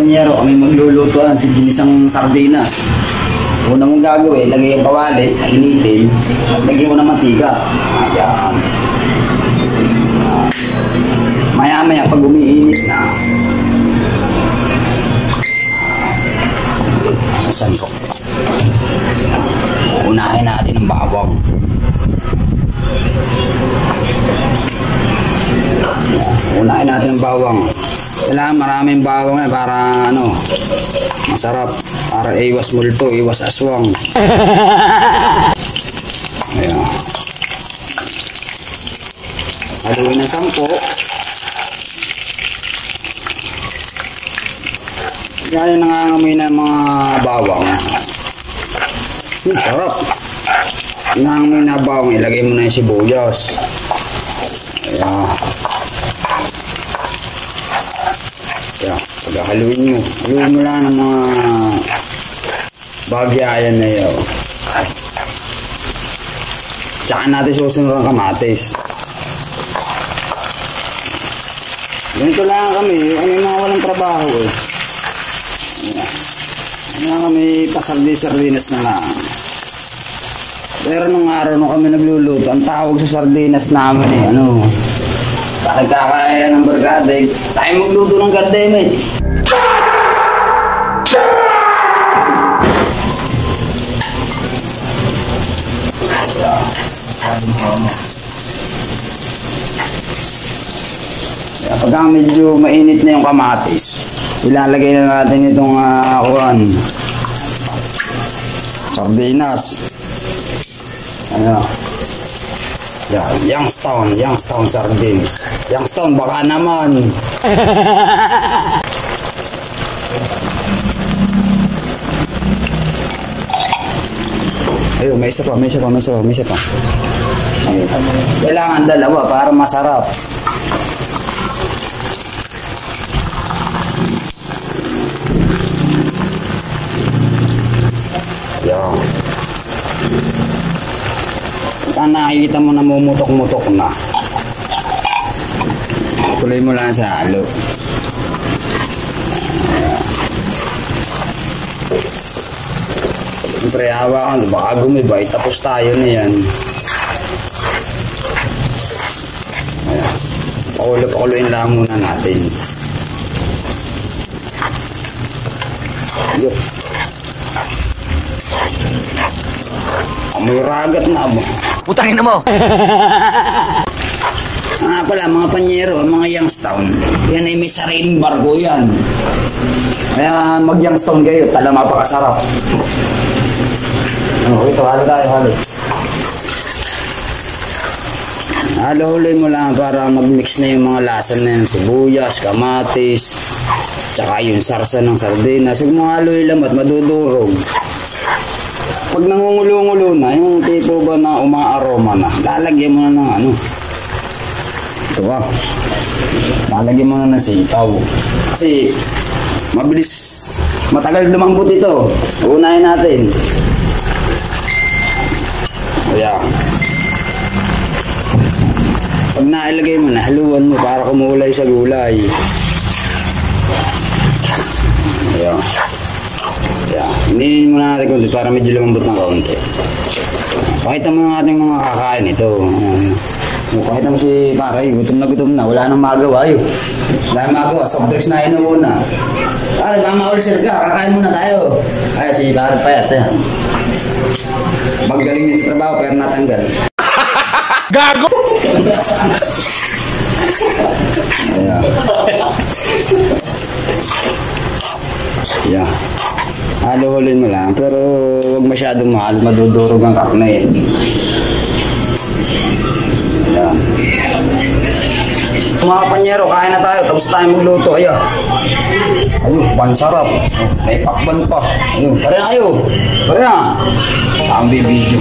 panyero, kami maglulutuan si ginisang sardinas. Una mong gagawin, lagay ang kawali, initin, at lagay mo ng mantika. Ayan. Maya-maya pag umiinit na, saan ko? Unahin natin ang bawang. Unahin natin ang bawang. Kailangan maraming bawang para masarap. Para iwas multo, iwas aswang. Ayan. Haluin ng 10. Kaya nangangamoy na mga bawang. Sarap. Nangangamoy na bawang, ilagay mo na yung sibuyas. Ayan. Ayan. Paghahaluin nyo. Haluin mo lang ng mga bagyayan na yun. Tsaka natin susunod ang kamatis. Ganito lang kami. Ano yung mga walang trabaho eh. Ayan kami pasardinas na lang. Pero nung araw nung kami nagluluto, ang tawag sa sardinas namin eh, nagkakaya ng barkada eh, tayo magluto ng gardeme. Pagka medyo mainit na yung kamatis, ilalagay na natin itong sardinas. Ayan. Youngstown sardines. Youngstown, baka naman. Ayun, may isa pa. Ayun. Kailangan dalawa para masarap. Ayan. Nakikita mo na mumutok-mutok na. Tuloy mo lang sa halo. Siyempre, hawakan. Baka gumibay. Tapos tayo na yan. Pakulo-pakuloyin lang muna natin. Yun. May ragat na mo. Putangin na mo! Pala, mga panyero, mga Youngstown. Yan ay may sariling barko yan. Kaya mag-Youngstown kayo, tala mapakasarap. Ito, halo tayo, halo. Halo-huloy mo lang para mag-mix na yung mga lasa na yan. Sibuyas, kamatis, tsaka yung sarsa ng sardinas. Huwag mo haloy lang at madudurog. Pag nangungulo-ngulo na, yung tipo ba na umaaroma na, lalagyan mo na ng ito ba? Lalagyan mo na ng sitaw. Kasi, matagal lumambot ito. Unahin natin. Ayan. Pag nailagay mo na, haluan mo para kumulay sa gulay. Ayan. Hinihin muna natin kunti para medyo lumambot ng kaunti. Pakita mo ng ating mga kakain ito. Pakita mo si Paray, gutom na. Wala nang magawa yun. Wala nang magawa, soft drinks na inuuna. Paray, mama-ulcer ka, kakain muna tayo. Ay, si Paray payat yan. Magaling niya sa trabaho pero natanggal. Gago! Ayan. Halo-hulin mo lang, pero huwag masyadong mahal, madudurog ang karne. Ayan. Mga panyero, kain na tayo, tapos tayo magluto. Ayan. Ayun, pansarap. May pakban pa. Ayun, pare na kayo. Pare na. Saan ang video?